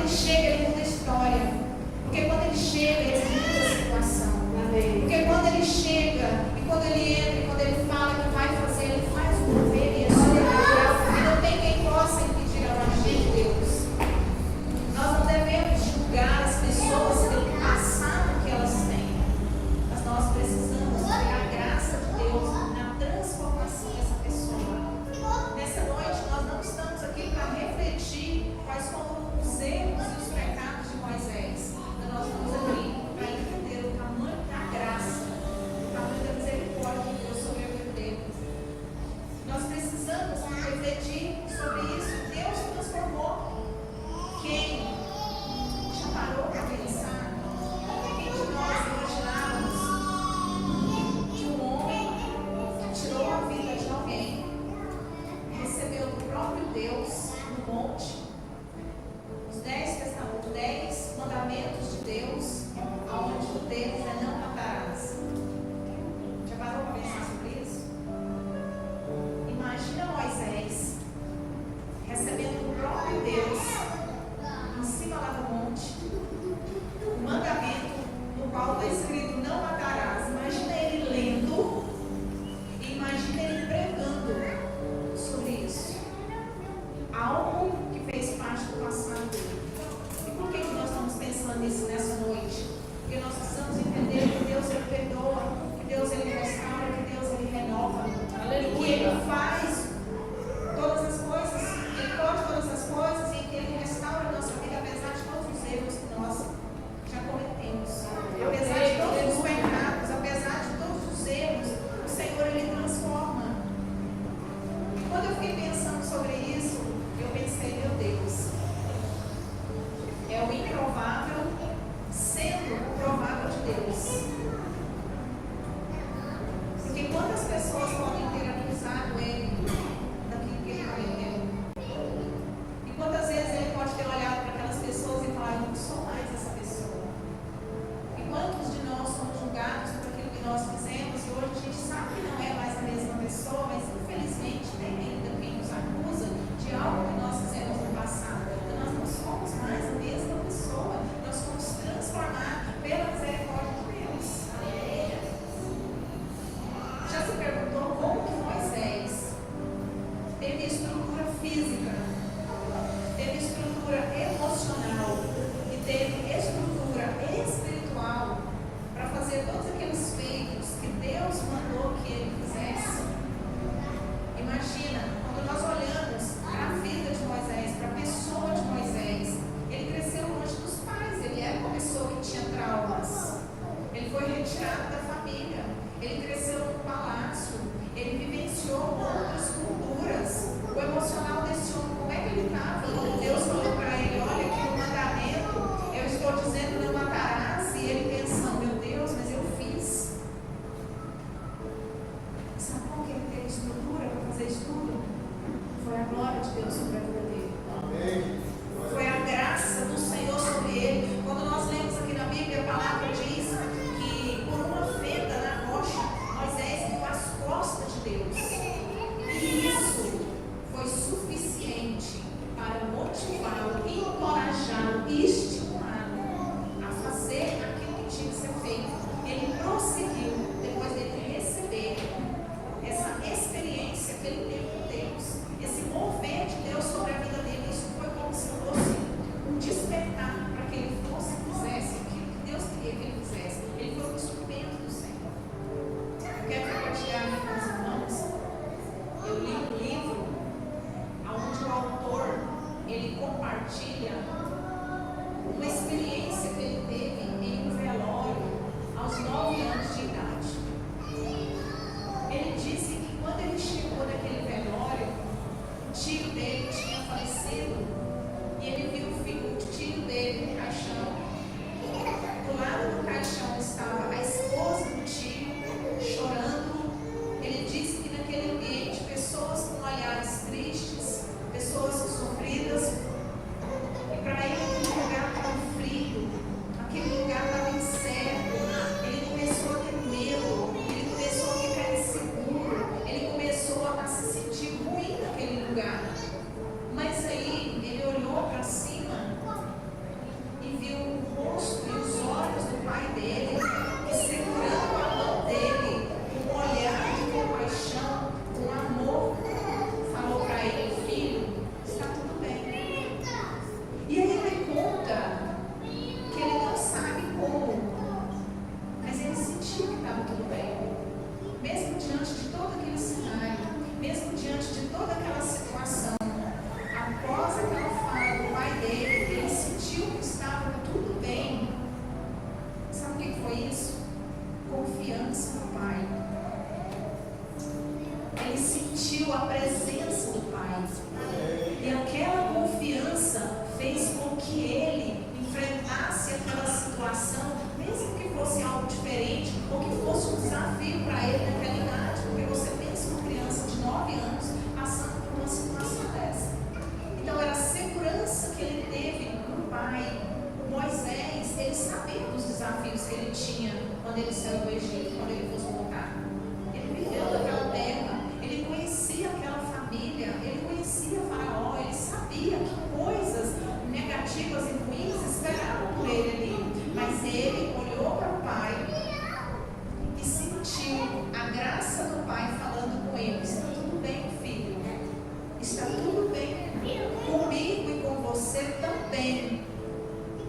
ele chega, ele muda a história. Porque quando ele chega, ele muda a situação. Porque quando ele chega, e quando ele entra, e quando ele fala que vai fazer, ele faz o mover e a sobrenatural. E não tem quem possa impedir a magia de Deus. Nós não devemos julgar as pessoas pelo passado que elas têm. Mas nós precisamos ver a graça de Deus na transformação dessa pessoa. Nessa noite, nós não estamos aqui para refletir quais foram os erros e os pecados de Moisés. Mas nós estamos aqui para entender o tamanho da graça, o tamanho da misericórdia de Deus sobre a vida dele. Nós precisamos refletir sobre isso. Deus transformou. Quem já parou para pensar? Quem de nós imaginávamos que um homem tirou a vida de alguém, recebeu do próprio Deus no monte os 10 mandamentos de Deus, aonde o Deus é não matarás? Já parou para pensar sobre isso? Imagina Moisés recebendo do próprio Deus em cima lá do monte o mandamento no qual está escrito não matarás. Imagina ele lendo e imagina ele pregando sobre isso, algo que fez parte do passado dele. E por que nós estamos pensando nisso nessa noite? Porque nós precisamos entender que Deus ele perdoa, que Deus ele restaura, que Deus ele renova, e que ele faz todas as coisas, ele pode todas as coisas, e que ele restaura a nossa vida apesar de todos os erros que nós já cometemos, apesar de todos os pecados, apesar de todos os erros, o Senhor ele transforma. E quando eu fiquei pensando sobre isso, eu pensei, meu Deus, é o improvável sendo o provável de Deus. Porque quantas pessoas podem ter acusado ele daquilo que ele cometeu? E quantas vezes ele pode ter olhado para aquelas pessoas e falar, eu não sou mais essa pessoa? E quantos de nós somos julgados por aquilo que nós fizemos e hoje a gente sabe que não é mais a mesma pessoa, mas infelizmente tem ainda quem nos acusa de algo que nós fizemos no passado. Então nós não somos mais a mesma pessoa, nós somos transformados pela misericórdia de Deus. Aleluia. Já se perguntou como que Moisés teve estrutura física, teve estrutura emocional e teve estrutura espiritual para fazer todos aqueles feitos que Deus mandou que ele fizesse? Imagina, quando nós olhamos para a vida de Moisés, para a pessoa de Moisés, ele cresceu longe dos pais, ele era uma pessoa que tinha traumas, ele foi retirado da família, ele cresceu no palácio, ele vivenciou outras culturas. O emocional desse homem, como é que ele estava? Quando Deus falou para ele, olha que o mandamento, eu estou quando ele saiu do Egito, quando ele fosse voltar. Ele viveu naquela terra, ele conhecia aquela família, ele conhecia Faraó, ele sabia que coisas negativas e ruins esperavam por ele ali. Mas ele olhou para o pai e sentiu a graça do pai falando com ele: está tudo bem, filho, está tudo bem, comigo e com você também.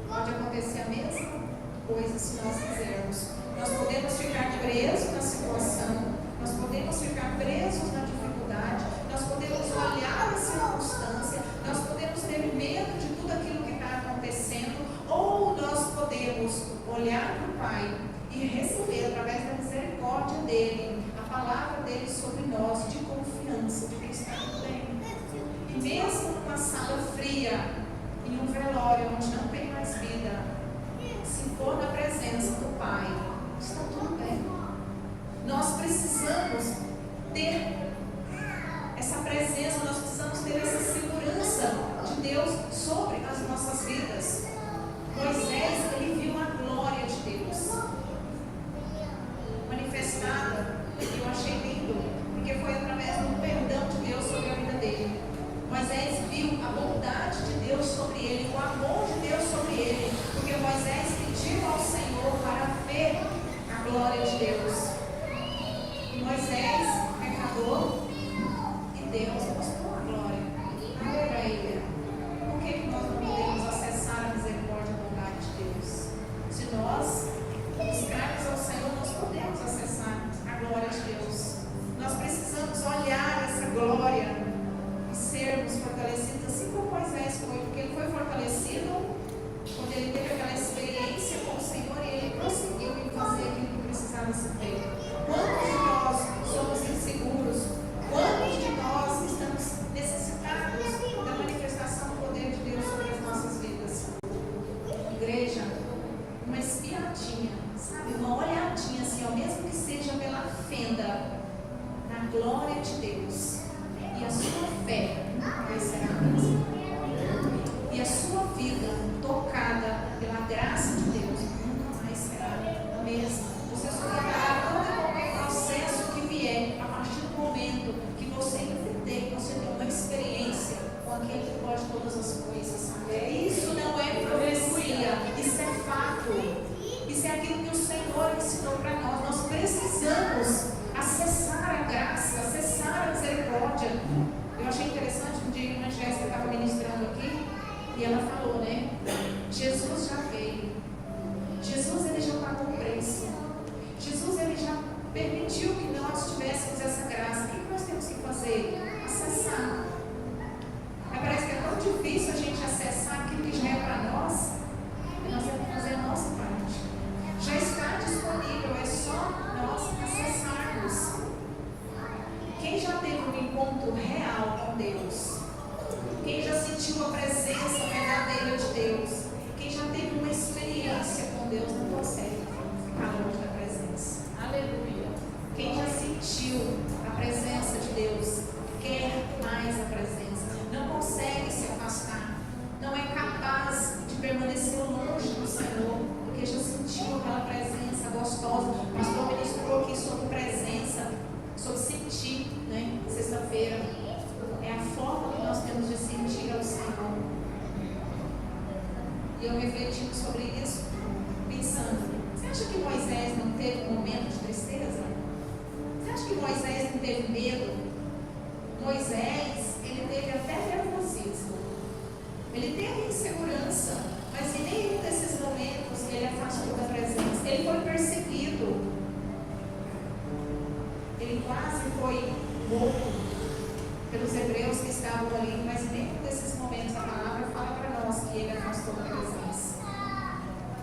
Pode acontecer a mesma coisa se nós quisermos. Nós podemos ficar presos na situação, nós podemos ficar presos na dificuldade, nós podemos olhar a circunstância, nós podemos ter medo de tudo aquilo que está acontecendo, ou nós podemos olhar para o Pai e receber através da misericórdia dele, a palavra dele sobre nós, de confiança, de que está tudo bem. E mesmo numa sala fria, em um velório onde não tem mais vida, se for na presença do Pai, está tudo bem. Nós precisamos ter essa presença, nós precisamos ter essa segurança de Deus sobre as nossas vidas. Moisés, ele viu a glória de Deus manifestada, e eu achei lindo, porque foi através do perdão de Deus sobre a vida dele. Moisés viu a bondade de Deus sobre ele, o amor de Deus sobre ele, porque Moisés pediu ao Senhor para ver a glória de Deus. E Moisés, pecador, e Deus mostrou a glória para ele. Por que nós não podemos acessar a misericórdia e a bondade de Deus? Se nós buscarmos ao Senhor, nós podemos acessar a glória de Deus. Nós precisamos olhar essa glória e sermos fortalecidos, assim como Moisés foi, porque ele foi fortalecido quando ele teve aquela experiência com o Senhor e ele prosseguiu em fazer aquilo que precisava ser feito. Quantos de nós somos inseguros? Quantos de nós estamos necessitados da manifestação do poder de Deus sobre as nossas vidas? Igreja, uma espiadinha, sabe? Uma olhadinha assim, ó, mesmo que seja pela fenda, na glória de Deus. E a sua fé vai ser a mesma. E a sua vida tocada pela graça de Deus nunca mais será a mesma. Você só terá todo qualquer processo que vier a partir do momento que você entender, que você tem uma experiência com aquele que pode todas as coisas. Isso não é profecia, isso é fato. Isso é aquilo que o Senhor ensinou para nós. Nós precisamos acessar a graça, acessar a misericórdia. Eu achei interessante um dia que a irmã Jéssica estava ministrando aqui e ela falou, né? Jesus já veio. Jesus, ele já pagou o preço. Jesus, ele já permitiu que nós tivéssemos essa graça. O que nós temos que fazer? Acessar. Mas parece que é tão difícil a gente acessar aquilo que já é para nós. E nós temos que fazer a nossa parte. Já está disponível, é só nós acessarmos. Quem já teve um encontro real com Deus? Quem já sentiu a presença verdadeira de Deus? Quem já teve uma experiência com Deus não consegue ficar longe da presença. Aleluia. Quem já sentiu a presença de Deus quer mais a presença. Não consegue se afastar. Não é capaz de permanecer longe do Senhor, porque já sentiu aquela presença gostosa. O pastor ministrou aqui sobre presença, sobre sentir, né? Sexta-feira. É a forma que nós temos de sentir ao Senhor. E eu refletindo sobre isso, pensando, você acha que Moisés não teve um momento de tristeza? Você acha que Moisés não teve medo? Moisés, ele teve até nervosismo. Ele teve insegurança, mas em nenhum desses momentos ele afastou da presença. Ele foi perseguido. Ele quase foi morto pelos hebreus que estavam ali, mas em nenhum desses momentos a palavra fala para nós que ele afastou da presença.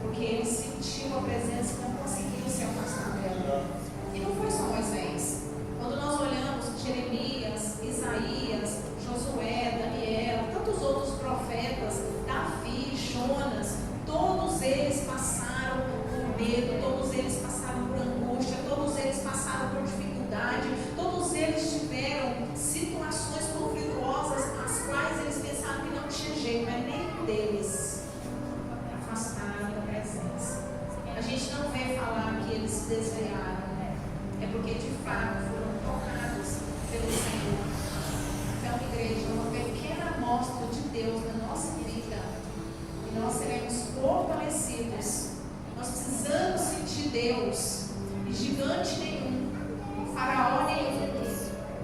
Porque ele sentiu a presença e não conseguiu se afastar dela. E não foi só Moisés. Quando nós olhamos Jeremias, Isaías, Josué, Daniel, tantos outros profetas, Davi, Jonas, todos eles passaram por medo, todos eles passaram por angústia, todos eles passaram por dificuldade, todos eles tiveram situações conflituosas as quais eles pensaram que não tinha jeito, mas nenhum deles afastaram da presença. A gente não vê falar que eles se desviaram, é porque de fato foram tocados pelo Senhor. Então, igreja, uma pequena amostra de Deus na nossa vida, e nós seremos fortalecidos. Nós precisamos sentir Deus, e gigante nenhum, faraó nenhum,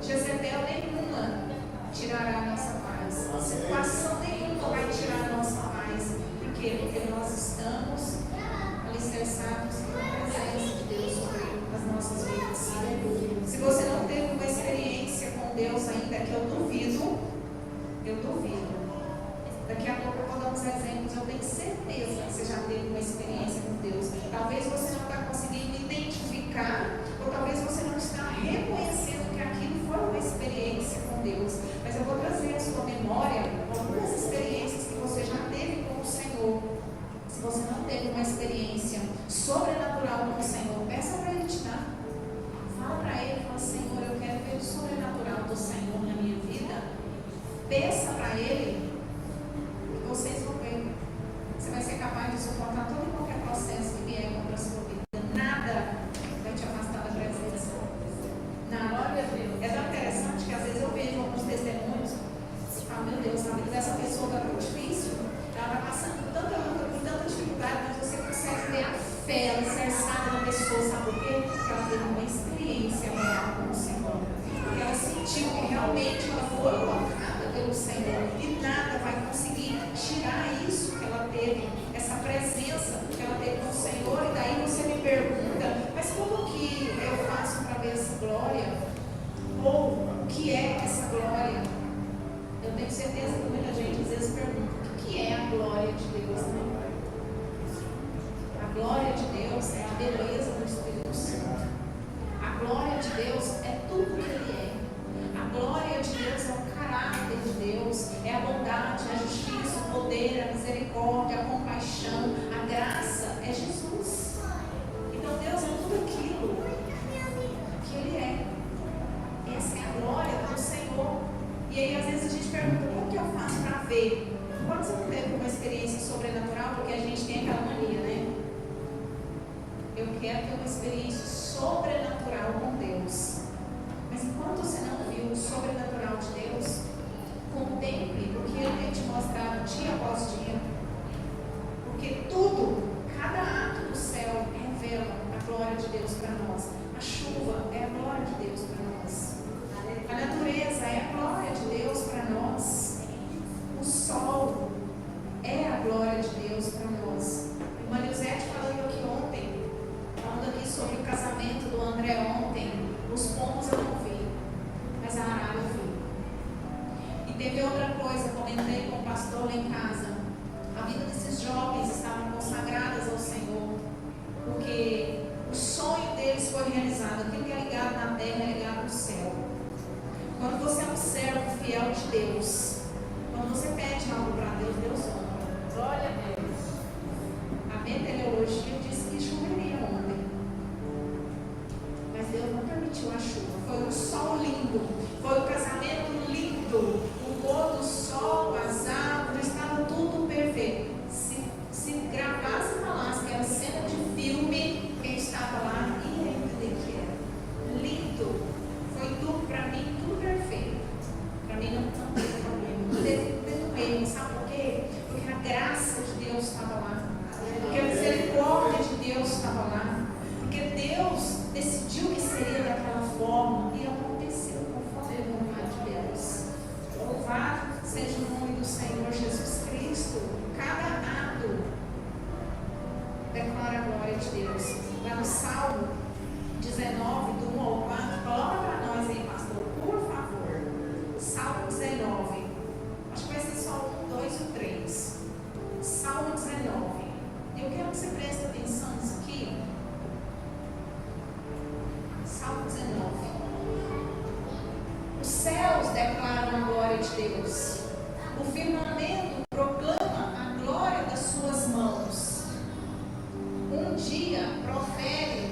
Jezebel nenhuma tirará a nossa paz, situação nenhuma vai tirar a nossa paz. Por quê? Porque nós estamos alicerçados na presença de Deus sobre as nossas vidas. Se você não teve uma experiência com Deus ainda, que eu duvido, daqui a pouco eu vou dar uns exemplos, eu tenho certeza que você já teve uma experiência com Deus. Talvez você não está conseguindo identificar, ou talvez você não está reconhecendo que aquilo foi uma experiência com Deus. Mas eu vou trazer à sua memória algumas experiências que você já teve com o Senhor. Se você não teve uma experiência sobrenatural com o Senhor, peça para Ele te dar. Fala para Ele, fala: Senhor, eu quero ver o sobrenatural do Senhor na minha vida. Peça para Ele, e vocês vão ver. Você vai ser capaz de suportar todo e qualquer processo que vier contra a sua vida. Nada vai te afastar da presença. Nada. É tão interessante que às vezes eu vejo alguns testemunhos e falo: meu Deus, a vida dessa pessoa está tão difícil. Ela está passando por tanta luta, por tanta dificuldade, mas você consegue ver a fé alicerçada na pessoa. Sabe por quê? Porque ela teve uma experiência real com o Senhor. Porque ela sentiu que realmente ela foi tocada pelo Senhor. E nada vai conseguir tirar isso que ela teve, essa presença que ela teve com o Senhor. E daí você me pergunta: mas como que eu faço para ver essa glória? Ou o que é essa glória? Eu tenho certeza que muita gente às vezes pergunta: o que é a glória de Deus? Né? A glória de Deus é a beleza do Espírito Santo. A glória de Deus é tudo que Ele é. A glória de Deus é o caráter de Deus, é a bondade, a justiça, o poder, a misericórdia, a compaixão, a graça. É Jesus. Então Deus é tudo aquilo que Ele é. Essa é a glória do Senhor. E aí às vezes a gente pergunta: como que eu faço para ver? Quando você não teve uma experiência sobrenatural, porque a gente tem aquela mania, né? Eu quero ter uma experiência sobrenatural com Deus. Mas enquanto você não viu o sobrenatural de Deus, contemple o que Ele tem te mostrado dia após dia. Porque tudo, cada ato do céu revela a glória de Deus para nós. A chuva é a glória de Deus para nós. A natureza é a glória de Deus para nós. O sol é a glória de Deus para nós. A irmã Lisete falando aqui ontem, falando aqui sobre o casamento do André ontem. Os pombos eu não vi, mas a arara eu vi. E teve outra coisa, comentei com o pastor lá em casa. A vida desses jovens estavam consagradas ao Senhor, porque o sonho deles foi realizado. Aquilo que é ligado na terra é ligado no céu. Quando você é um servo fiel de Deus, quando você pede algo para Deus, Deus honra. Glória a Deus. A meteorologia disse que choveria ontem, mas Deus não permitiu a chuva. Foi um sol lindo, foi um casamento lindo, o pôr do sol, as árvores, estava tudo perfeito. Se gravasse e falasse que era cena de filme, quem estava lá ia entender que era lindo. Foi tudo para mim, tudo perfeito. Para mim não teve problema, não teve erro. Sabe por quê? Porque a graça de Deus estava lá, porque a misericórdia de Deus estava lá, porque Deus decidiu que seria daquela forma e aconteceu conforme a vontade de Deus. Louvado seja o nome do Senhor Jesus Cristo. Cada ato declara a glória de Deus. Lá no Salmo 19, do 1 ao 4, coloca para nós aí, pastor, por favor. Salmo 19. Acho que vai ser só o 2 e o 3. Salmo 19. Eu quero que você preste atenção nisso aqui. Salmo 19. Os céus declaram a glória de Deus. O firmamento proclama a glória das suas mãos. Um dia profere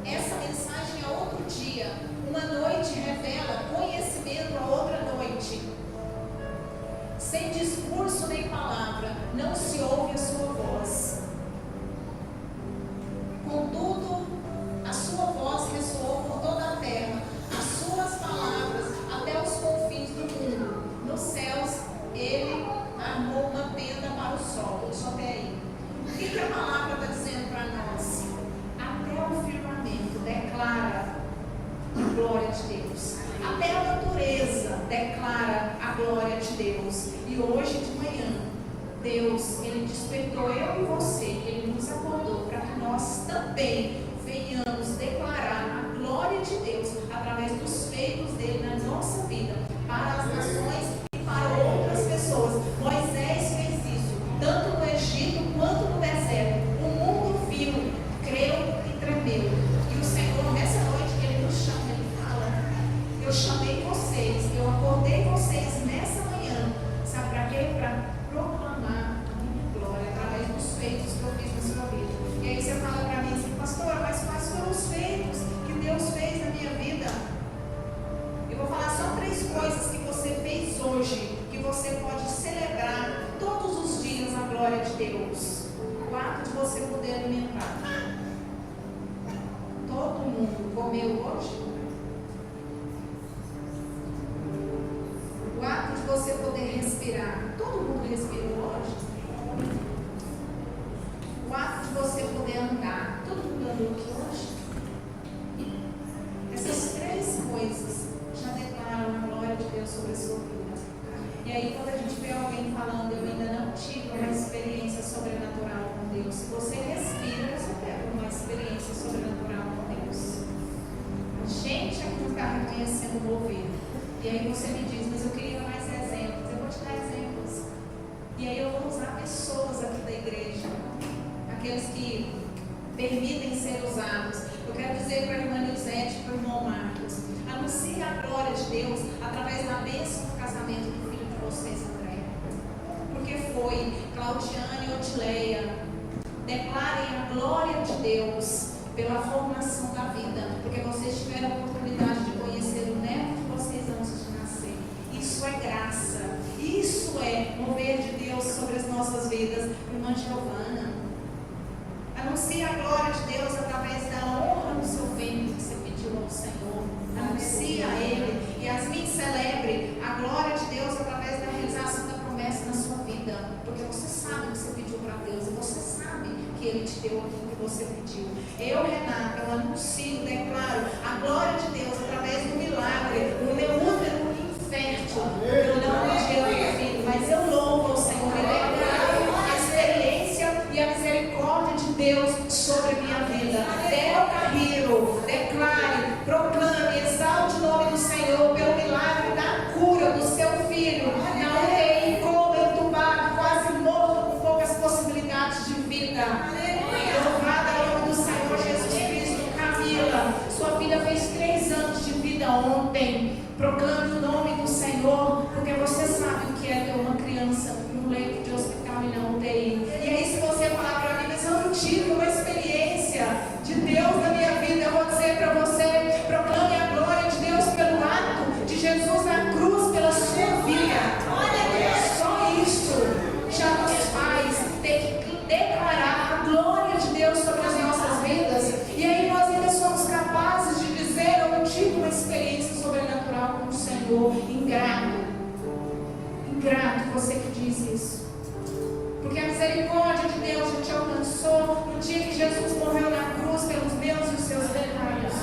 essa mensagem Deus, o ato de você poder alimentar. Todo mundo comeu hoje? O ato de você poder respirar. Todo mundo respirou hoje? O ato de você poder andar. Todo mundo andou aqui hoje? Essas três coisas já declaram a glória de Deus sobre a sua vida. E aí quando a gente vê alguém falando, eu ainda não tive uma experiência sobrenatural com Deus. Se você respira, você tem uma experiência sobrenatural com Deus. A gente aqui não está reconhecendo o mover. E aí você me diz, mas eu queria mais exemplos. Eu vou te dar exemplos. E aí eu vou usar pessoas aqui da igreja. Aqueles que permitem ser usados. Eu quero dizer para a irmã Nilzete e para o irmão Marcos, anuncie a glória de Deus através da bênção do casamento do filho de vocês, André. Porque foi Claudiane e Odileia. Declarem a glória de Deus pela formação da vida, porque vocês tiveram a oportunidade de conhecer o neto de vocês antes de nascer. Isso é graça, isso é mover de Deus sobre as nossas vidas. Irmã Giovana, anuncie a glória de Deus através da honra do seu ventre que você pediu ao Senhor. Anuncie a Ele. E Yasmin, celebre a glória de Deus através da realização da promessa na sua vida, porque você sabe o que você pediu para Deus e você sabe que Ele te deu aquilo que você pediu. Eu, Renata, eu anuncio, declaro a glória de Deus através do milagre no meu útero infértil. Eu não podia filho, mas eu louvo ao Senhor e declaro a experiência e a misericórdia de Deus sobre a minha vida. Delta Hero, declare, proclame, exalte o nome do Senhor pelo milagre da cura do seu filho na UTI, como entubado, quase morto, com poucas possibilidades de vida. Louvado é o nome do Senhor Jesus Cristo. Camila, sua filha fez 3 anos de vida ontem. Proclame o nome do Senhor, porque você sabe o que é ter uma criança no leito de hospital e na UTI. E aí, se você falar para mim, mas eu não tive uma experiência de Deus na minha vida, eu vou dizer para você: proclame a glória de Deus pelo ato de Jesus na cruz pela sua vida. Só isso já nos faz ter que declarar a glória de Deus sobre as nossas vidas. E aí nós ainda somos capazes de dizer: eu não tive uma experiência sobrenatural com o Senhor. Ingrato você que diz isso, porque a misericórdia de Deus já te alcançou no dia que Jesus morreu na cruz pelos meus e os seus pecados.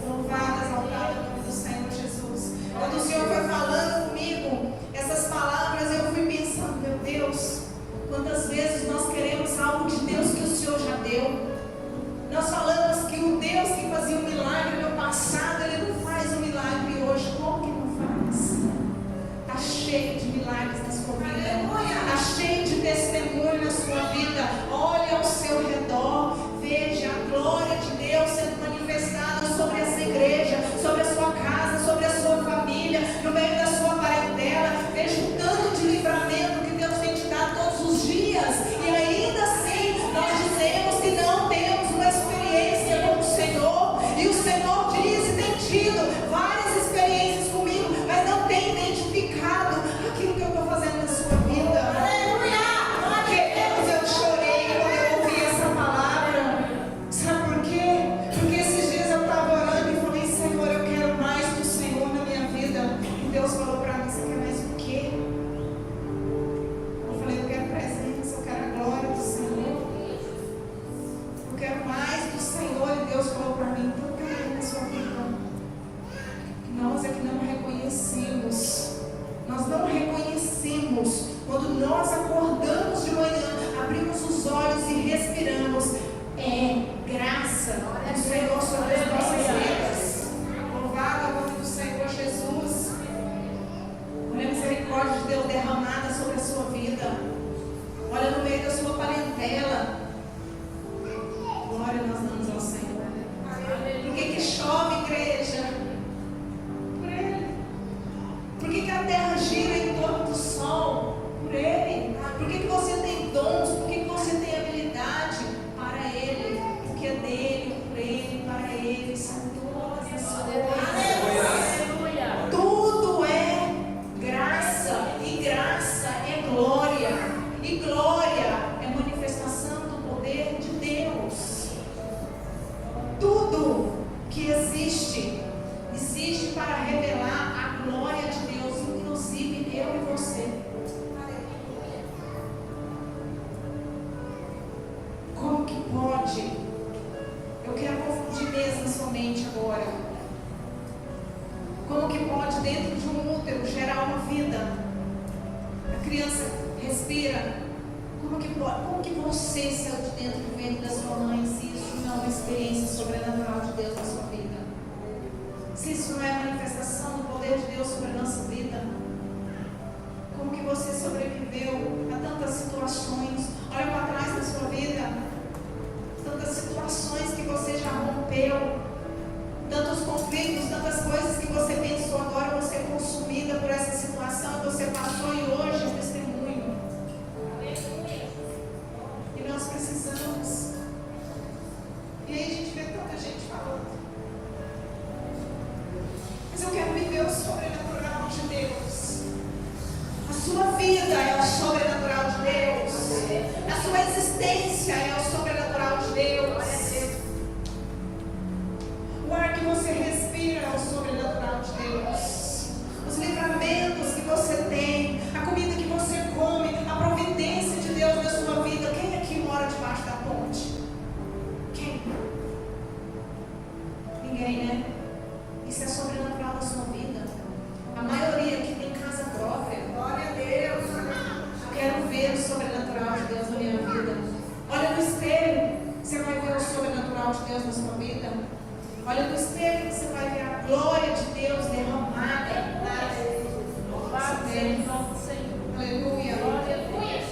Louvado, exaltado o nome do Senhor Jesus. Quando o Senhor foi falando comigo essas palavras, eu fui pensando: meu Deus, quantas vezes nós queremos algo de Deus que o Senhor já deu. Nós falamos que o Deus que fazia um milagre no passado, Ele não faz um milagre hoje. Como que não faz? Está cheio de milagres na sua vida. Está cheio de testemunho na sua vida. Olhe ao seu redor. Veja a glória de Deus sendo manifestada sobre essa igreja, sobre a sua casa, sobre a sua família, no meio da sua parentela. Veja o tanto de livramento que Deus tem te dado todos os dias. E ainda assim, nós dizemos que não temos uma experiência com o Senhor. E o Senhor diz e tem tido várias experiências comigo, mas não tem identificado aquilo que eu estou fazendo na sua vida. Aleluia! Queridos, eu chorei quando eu ouvi essa palavra. Sabe por quê? Porque esses dias eu estava orando e falei: Senhor, eu quero mais do Senhor na minha vida. E Deus falou para mim: você quer mais o quê? Eu falei: eu quero presença, eu quero a glória do Senhor. Eu quero mais do Senhor. E Deus falou para mim: então cadê na sua vida? Nós é que não reconhecemos. Nós não reconhecemos. Quando nós acordamos de manhã, abrimos os olhos e respiramos, é graça do Senhor sobre as nossas vidas. Louvado é o nome do Senhor Jesus. Olha a misericórdia de Deus derramada sobre a sua vida. Olha no meio da sua parentela. Glória nós damos ao Senhor. Por que chove, igreja? Por Ele. Por que a terra gira em torno do sol? Por Ele. Por que você tem dons? Por que você tem habilidade? Para Ele. Porque é dele, por Ele, para Ele. São todas as coisas. Tudo é graça. E graça gerar uma vida. A criança respira. Como que você saiu de dentro do ventre da sua mãe se isso não é uma experiência sobrenatural de Deus na sua vida? Se isso não é a manifestação do poder de Deus sobre a nossa vida? Como que você sobreviveu a tantas situações? Olha para trás da sua vida. Tantas situações que você já rompeu. Tantos conflitos, tantas coisas que você pensou agora você é consumida por essa situação que você passou e hoje é um testemunho. E nós precisamos. E aí a gente vê tanta gente falando. Mas eu quero viver o sobrenatural de Deus. A sua vida é o sobrenatural de Deus. A sua existência é o sobrenatural de Deus. O ar que você respira é o sobrenatural de Deus. Os livramentos que você tem, a comida que você come, a providência de Deus na sua vida. Quem aqui mora debaixo da ponte? Quem? Ninguém, né? Isso é sobrenatural na sua vida. A maioria que tem casa própria. Glória a Deus. Eu quero ver o sobrenatural de Deus na minha vida. Olha no espelho, você vai ver o sobrenatural de Deus na sua vida. Olha no espelho, você vai ver a glória de Deus derramada. Louvado seja o nome do Senhor. Aleluia. Glória a Deus.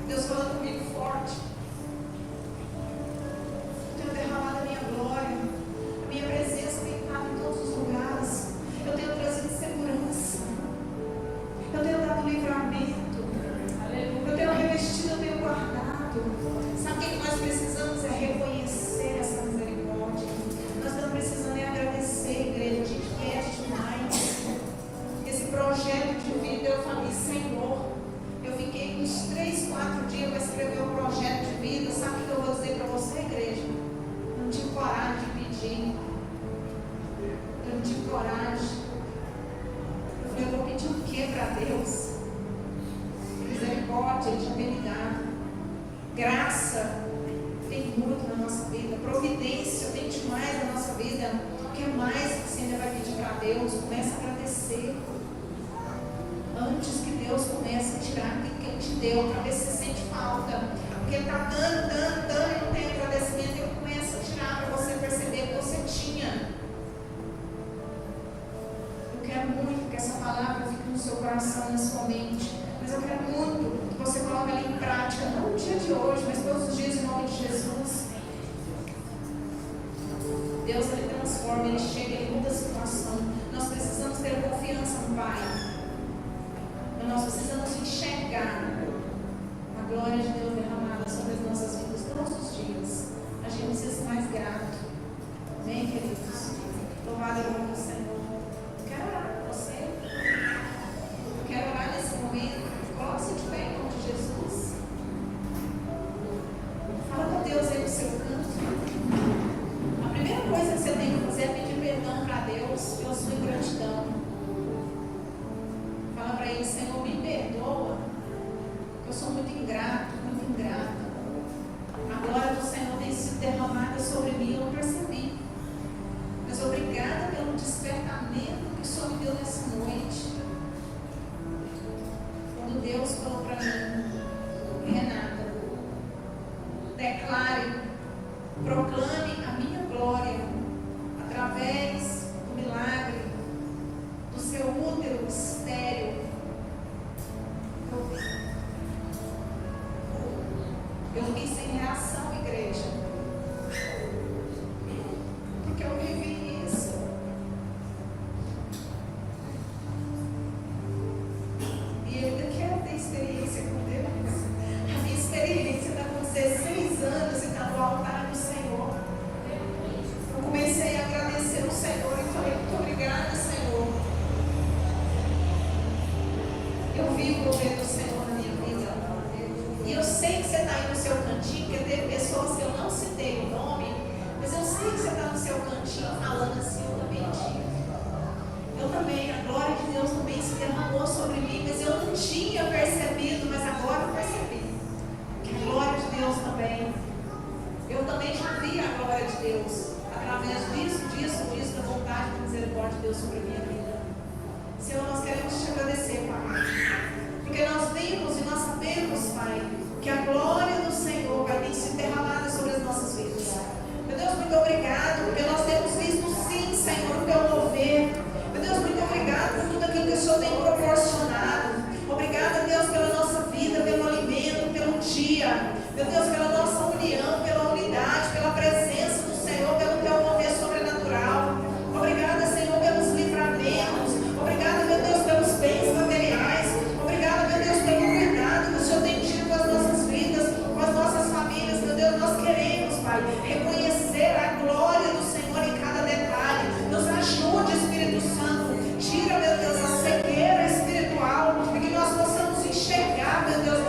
Deus falando comigo forte. Eu tenho derramado a minha glória. A minha presença tem estado em todos os lugares. Eu tenho trazido segurança. Eu tenho dado livramento. Eu tenho revestido, eu tenho guardado. Sabe o que nós precisamos? É reconhecer essa misericórdia. Nós estamos precisando é agradecer, igreja. A gente pede demais. Esse projeto de vida, eu falei, Senhor, eu fiquei uns 3, 4 dias para escrever o projeto de vida. Sabe o que eu vou dizer para você, igreja? Eu não tive coragem de pedir. Eu não tive coragem. Eu falei, eu vou pedir o que para Deus? Misericórdia, Ele já tem me dado. Graça tem muito na nossa vida. Providência tem demais na nossa vida. O que mais que você ainda vai pedir para Deus? Comece a agradecer. Antes que Deus comece a tirar aquilo que Ele te deu, para ver se você sente falta. Porque Ele está dando e não tem agradecimento. Ele começa a tirar para você perceber que você tinha. Eu quero muito que essa palavra fique no seu coração, na sua mente. Mas eu quero muito que você coloque ela em prática, não no dia de hoje, mas todos os dias em nome de Jesus. Deus, Ele transforma, Ele chega, Ele muda a situação. Nós precisamos ter confiança no Pai. Mas nós precisamos enxergar a glória de Deus derramada sobre as nossas vidas todos os dias. A gente precisa ser mais grato. Amém, queridos? Louvado é o nome do Senhor. Eu quero orar por você. Eu quero orar nesse momento. Coloque-se de pé em nome de Jesus. Fala com Deus aí no seu canto. A primeira coisa que você tem que fazer é pedir perdão para Deus pela sua ingratidão. Fala para Ele, Senhor, me perdoa, porque eu sou muito ingrato, muito ingrata. A glória do Senhor tem sido derramada sobre mim, eu não percebi. Mas obrigada pelo despertamento que o Senhor me deu nessa noite. Quando Deus falou para mim, Renata, declare, proclame a minha glória através do milagre do seu útero estéril. Eu fiquei sem reação, igreja, porque eu vivi isso. E eu ainda quero ter experiência com Deus. A minha experiência está com 16 anos e está no altar do Senhor. Eu comecei a agradecer o Senhor e falei, muito obrigada, Senhor. Eu vi o governo do Senhor na minha vida. E eu sei que você está aí no seu cantinho, porque teve pessoas que eu não citei o nome, mas eu sei que você está no seu cantinho falando assim, eu também tive. Eu também, a glória de Deus também se derramou sobre mim, mas eu não tinha percebido, mas agora eu percebi. Que a glória de Deus também. Eu também já vi a glória de Deus. Através disso, da vontade, da misericórdia de Deus sobre a minha vida. sabe, Deus